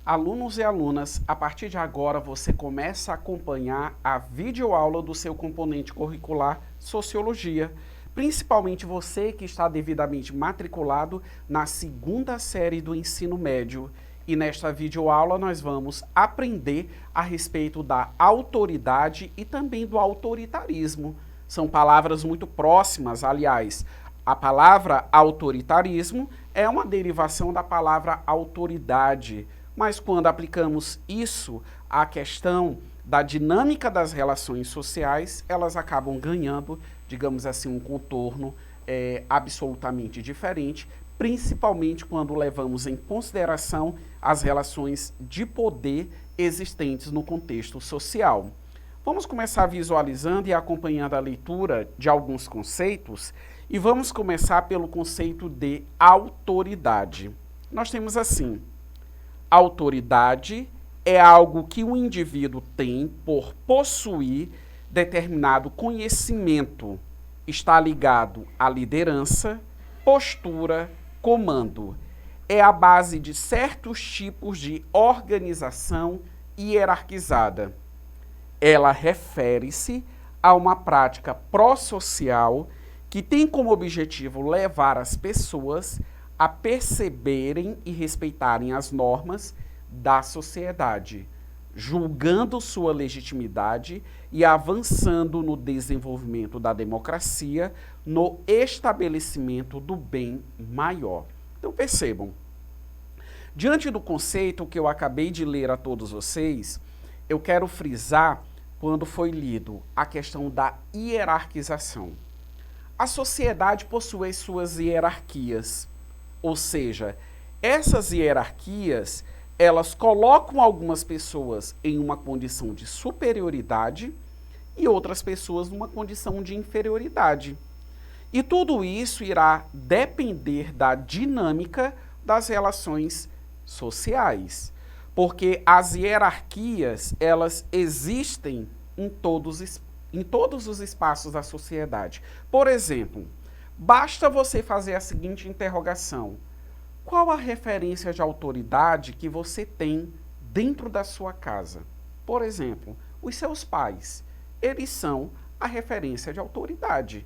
Alunos e alunas, a partir de agora você começa a acompanhar a videoaula do seu componente curricular Sociologia, principalmente você que está devidamente matriculado na segunda série do ensino médio. E nesta videoaula nós vamos aprender a respeito da autoridade e também do autoritarismo. São palavras muito próximas, aliás. A palavra autoritarismo é uma derivação da palavra autoridade. Mas quando aplicamos isso à questão da dinâmica das relações sociais, elas acabam ganhando, digamos assim, um contorno absolutamente diferente, principalmente quando levamos em consideração as relações de poder existentes no contexto social. Vamos começar visualizando e acompanhando a leitura de alguns conceitos e vamos começar pelo conceito de autoridade. Nós temos assim: autoridade é algo que o indivíduo tem por possuir determinado conhecimento. Está ligado à liderança, postura, comando. É a base de certos tipos de organização hierarquizada. Ela refere-se a uma prática pró-social que tem como objetivo levar as pessoas a perceberem e respeitarem as normas da sociedade, julgando sua legitimidade e avançando no desenvolvimento da democracia, no estabelecimento do bem maior. Então percebam, diante do conceito que eu acabei de ler a todos vocês, eu quero frisar quando foi lido a questão da hierarquização. A sociedade possui suas hierarquias. Ou seja, essas hierarquias, elas colocam algumas pessoas em uma condição de superioridade e outras pessoas numa condição de inferioridade. E tudo isso irá depender da dinâmica das relações sociais, porque as hierarquias, elas existem em todos os espaços da sociedade. Por exemplo, basta você fazer a seguinte interrogação: qual a referência de autoridade que você tem dentro da sua casa? Por exemplo, os seus pais. Eles são a referência de autoridade.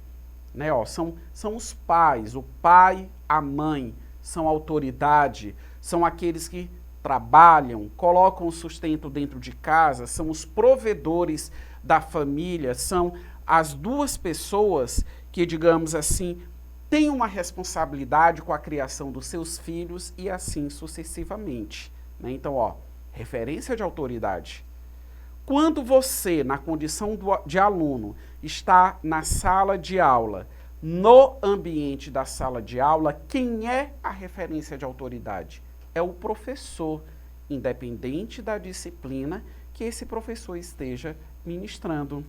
Né? São os pais, o pai, a mãe, são autoridade, são aqueles que trabalham, colocam o sustento dentro de casa, são os provedores da família, são as duas pessoas que, digamos assim, têm uma responsabilidade com a criação dos seus filhos e assim sucessivamente. Né? Então, referência de autoridade. Quando você, na condição de aluno, está na sala de aula, no ambiente da sala de aula, quem é a referência de autoridade? É o professor, independente da disciplina que esse professor esteja ministrando.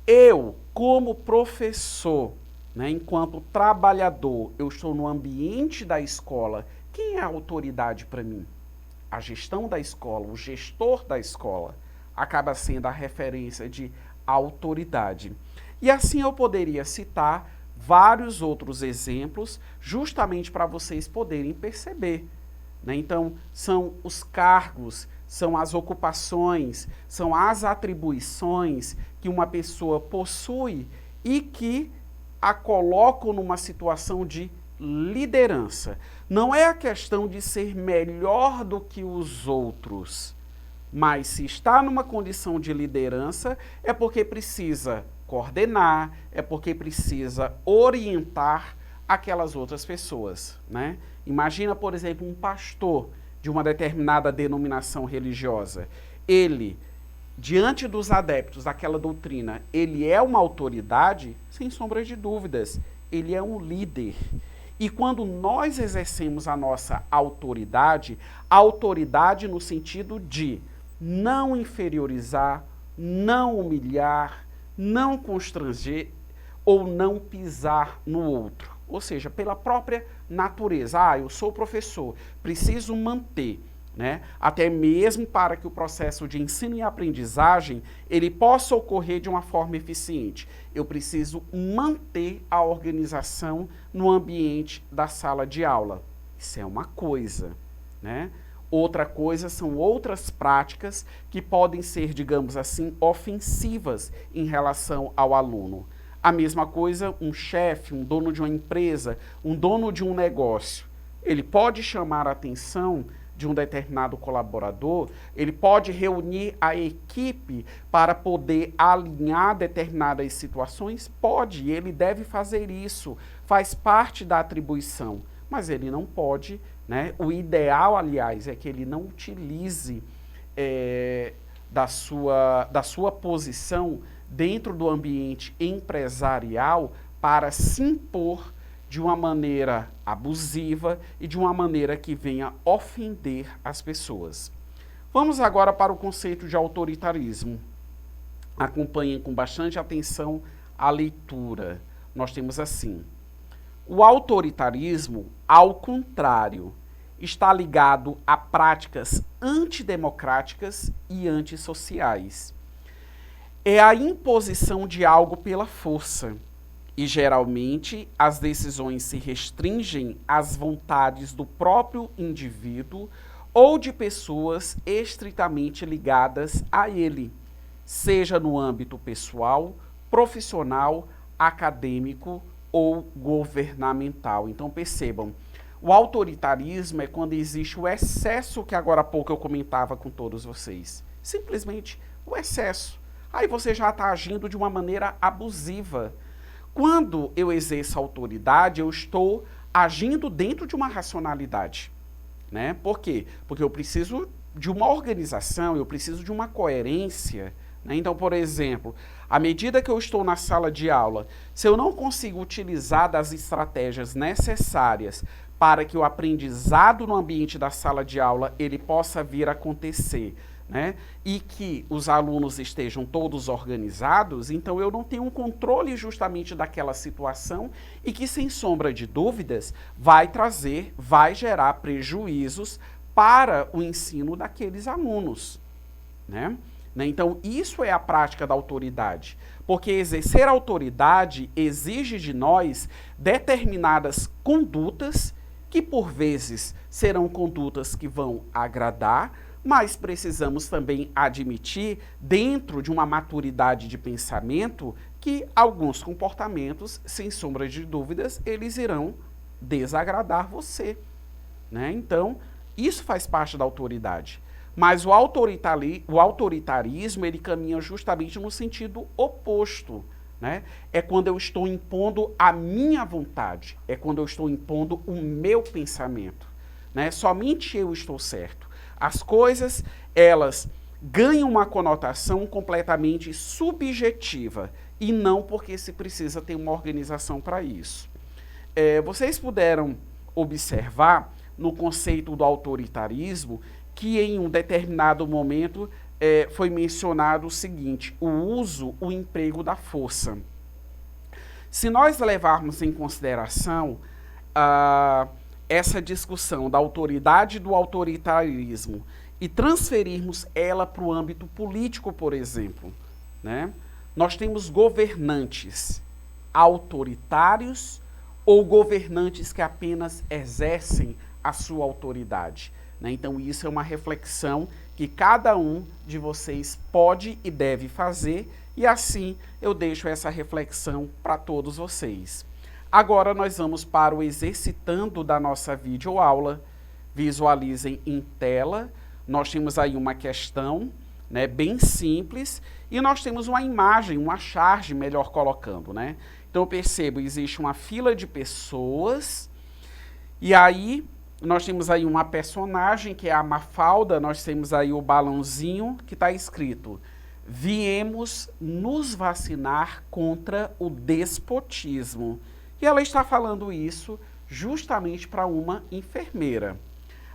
Eu, como professor, né, enquanto trabalhador, eu estou no ambiente da escola, quem é a autoridade para mim? A gestão da escola, o gestor da escola, acaba sendo a referência de autoridade. E assim eu poderia citar vários outros exemplos, justamente para vocês poderem perceber. Né? Então, são os cargos, são as ocupações, são as atribuições que uma pessoa possui e que a colocam numa situação de liderança. Não é a questão de ser melhor do que os outros, mas se está numa condição de liderança, é porque precisa coordenar, é porque precisa orientar aquelas outras pessoas, né? Imagina, por exemplo, um pastor de uma determinada denominação religiosa. Ele, diante dos adeptos daquela doutrina, ele é uma autoridade? Sem sombra de dúvidas, ele é um líder. E quando nós exercemos a nossa autoridade no sentido de não inferiorizar, não humilhar, não constranger ou não pisar no outro. Ou seja, pela própria natureza. Eu sou professor, preciso manter, né? Até mesmo para que o processo de ensino e aprendizagem ele possa ocorrer de uma forma eficiente. Eu preciso manter a organização no ambiente da sala de aula. Isso é uma coisa, né? Outra coisa são outras práticas que podem ser, digamos assim, ofensivas em relação ao aluno. A mesma coisa, um chefe, um dono de uma empresa, um dono de um negócio. Ele pode chamar a atenção de um determinado colaborador, ele pode reunir a equipe para poder alinhar determinadas situações? Pode, ele deve fazer isso, faz parte da atribuição, mas ele não pode, né? O ideal, aliás, é que ele não utilize da sua posição dentro do ambiente empresarial para se impor de uma maneira abusiva e de uma maneira que venha ofender as pessoas. Vamos agora para o conceito de autoritarismo. Acompanhem com bastante atenção a leitura. Nós temos assim: o autoritarismo, ao contrário, está ligado a práticas antidemocráticas e antissociais. É a imposição de algo pela força. E, geralmente, as decisões se restringem às vontades do próprio indivíduo ou de pessoas estritamente ligadas a ele, seja no âmbito pessoal, profissional, acadêmico ou governamental. Então, percebam, o autoritarismo é quando existe o excesso que agora há pouco eu comentava com todos vocês. Simplesmente o excesso. Aí você já está agindo de uma maneira abusiva. Quando eu exerço autoridade, eu estou agindo dentro de uma racionalidade, né? Por quê? Porque eu preciso de uma organização, eu preciso de uma coerência, né? Então, por exemplo, à medida que eu estou na sala de aula, se eu não consigo utilizar das estratégias necessárias para que o aprendizado no ambiente da sala de aula ele possa vir a acontecer, né? E que os alunos estejam todos organizados, então eu não tenho um controle justamente daquela situação e que, sem sombra de dúvidas, vai gerar prejuízos para o ensino daqueles alunos, né? Então, isso é a prática da autoridade, porque exercer a autoridade exige de nós determinadas condutas que, por vezes, serão condutas que vão agradar, mas precisamos também admitir, dentro de uma maturidade de pensamento, que alguns comportamentos, sem sombra de dúvidas, eles irão desagradar você, né? Então, isso faz parte da autoridade. Mas o autoritarismo, ele caminha justamente no sentido oposto, né? É quando eu estou impondo a minha vontade, é quando eu estou impondo o meu pensamento, né? Somente eu estou certo. As coisas, elas ganham uma conotação completamente subjetiva e não porque se precisa ter uma organização para isso. Vocês puderam observar no conceito do autoritarismo que em um determinado momento foi mencionado o seguinte: o emprego da força. Se nós levarmos em consideração essa discussão da autoridade e do autoritarismo e transferirmos ela para o âmbito político, por exemplo, né? Nós temos governantes autoritários ou governantes que apenas exercem a sua autoridade, né? Então, isso é uma reflexão que cada um de vocês pode e deve fazer, e assim eu deixo essa reflexão para todos vocês. Agora nós vamos para o exercitando da nossa videoaula. Visualizem em tela. Nós temos aí uma questão, né, bem simples, e nós temos uma imagem, uma charge, melhor colocando, né? Então eu percebo, existe uma fila de pessoas, e aí nós temos aí uma personagem, que é a Mafalda, nós temos aí o balãozinho, que está escrito: viemos nos vacinar contra o despotismo. E ela está falando isso justamente para uma enfermeira.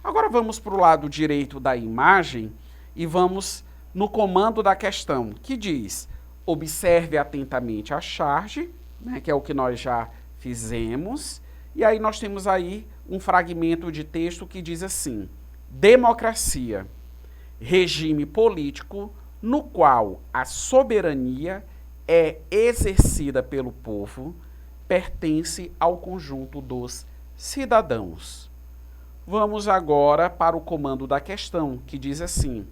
Agora vamos para o lado direito da imagem e vamos no comando da questão, que diz: observe atentamente a charge, né, que é o que nós já fizemos. E aí nós temos aí um fragmento de texto que diz assim: democracia, regime político no qual a soberania é exercida pelo povo, pertence ao conjunto dos cidadãos. Vamos agora para o comando da questão, que diz assim: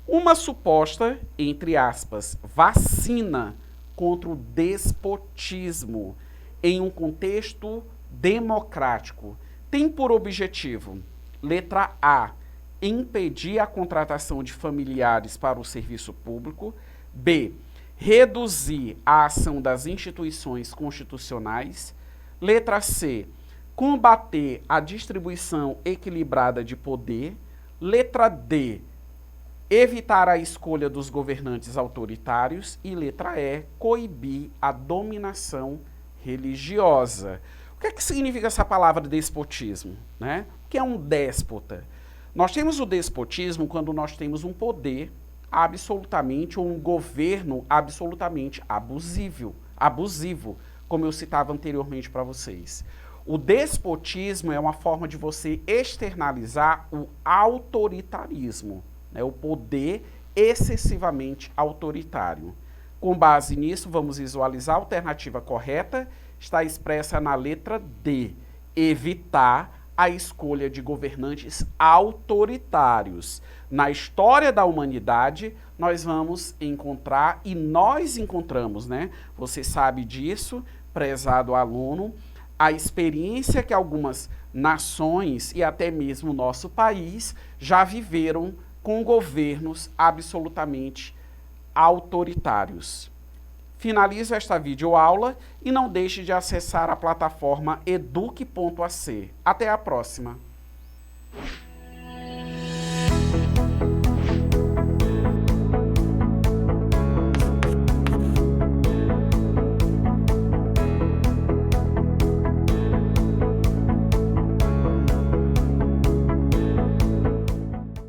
uma suposta, entre aspas, vacina contra o despotismo em um contexto democrático tem por objetivo, letra A, impedir a contratação de familiares para o serviço público, B, reduzir a ação das instituições constitucionais, letra C, combater a distribuição equilibrada de poder, letra D, evitar a escolha dos governantes autoritários e letra E, coibir a dominação religiosa. O que é que significa essa palavra despotismo, né? O que é um déspota? Nós temos o despotismo quando nós temos um poder absolutamente, ou um governo absolutamente abusivo, como eu citava anteriormente para vocês. O despotismo é uma forma de você externalizar o autoritarismo, né, o poder excessivamente autoritário. Com base nisso, vamos visualizar a alternativa correta, está expressa na letra D, evitar a escolha de governantes autoritários. Na história da humanidade, nós vamos encontrar, e nós encontramos, né? Você sabe disso, prezado aluno, a experiência que algumas nações e até mesmo o nosso país já viveram com governos absolutamente autoritários. Finalizo esta videoaula e não deixe de acessar a plataforma eduque.ac. Até a próxima!